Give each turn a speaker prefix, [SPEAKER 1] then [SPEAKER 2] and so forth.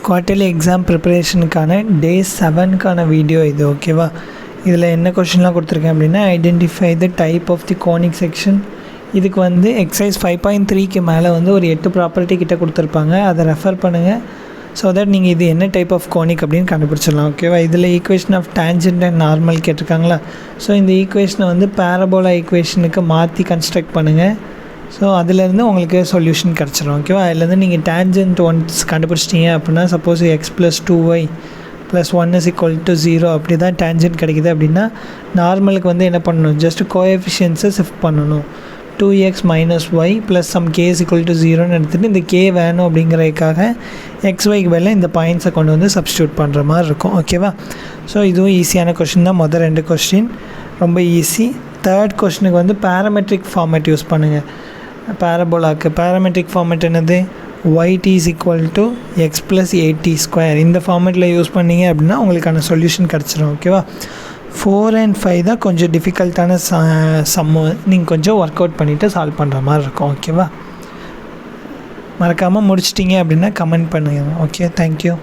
[SPEAKER 1] Quarterly exam ப்ரிப்பரேஷனுக்கான day 7க்கான video இது. ஓகேவா? இதில் என்ன கொஷின்லாம் கொடுத்துருக்கேன் அப்படின்னா, identify the type of the conic section. இதுக்கு வந்து எக்ஸசைஸ் 5.3க்கு மேலே வந்து ஒரு 8 ப்ராப்பர்ட்டி கிட்ட கொடுத்துருப்பாங்க. அதை ரெஃபர் பண்ணுங்கள். ஸோ தட் நீங்கள் இது என்ன டைப் ஆஃப் கோனிக் அப்படின்னு கண்டுபிடிச்சிடலாம். ஓகேவா? இதில் equation of tangent and normal கேட்டிருக்காங்களா? ஸோ இந்த ஈக்குவேஷனை வந்து பேரபோலா ஈக்குவேஷனுக்கு மாற்றி கன்ஸ்ட்ரக்ட் பண்ணுங்கள். ஸோ அதிலேருந்து உங்களுக்கு சொல்யூஷன் கிடச்சிரும். ஓகேவா? அதுலேருந்து நீங்கள் டேஞ்சன்ட் ஒன்ஸ் கண்டுபிடிச்சிட்டிங்க அப்படின்னா, சப்போஸ் x + 2y + 1 = 0 அப்படி தான் டேஞ்சன்ட் கிடைக்குது அப்படின்னா, நார்மலுக்கு வந்து என்ன பண்ணணும், ஜஸ்ட் கோஎஃபிஷியன்ஸை ஷிஃப்ட் பண்ணணும். 2x - y + some k = 0ன்னு எடுத்துகிட்டு, இந்த k வேணும் அப்படிங்கிறதுக்காக xyக்கு பதிலாக இந்த பாயிண்ட்ஸை கொண்டு வந்து சப்ஸ்டியூட் பண்ணுற மாதிரி இருக்கும். ஓகேவா? ஸோ இதுவும் ஈஸியான கொஷின் தான். மொதல் 2 கொஸ்டின் ரொம்ப ஈஸி. 3rd கொஸ்டினுக்கு வந்து பேராமெட்ரிக் ஃபார்மேட் யூஸ் பண்ணுங்கள். பேரபோலாக்கு பேராமெட்ரிக் ஃபார்மேட் என்னது? yt = x + 8t². இந்த ஃபார்மேட்டில் யூஸ் பண்ணிங்க அப்படின்னா உங்களுக்கான சொல்யூஷன் கிடச்சிரும். ஓகேவா? 4 and 5 தான் கொஞ்சம் டிஃபிகல்ட்டான சம்மு. நீங்கள் கொஞ்சம் ஒர்க் அவுட் பண்ணிவிட்டு சால்வ் பண்ணுற மாதிரி இருக்கும். ஓகேவா? மறக்காமல் முடிச்சிட்டிங்க அப்படின்னா கமெண்ட் பண்ணுங்கள். Okay, thank you.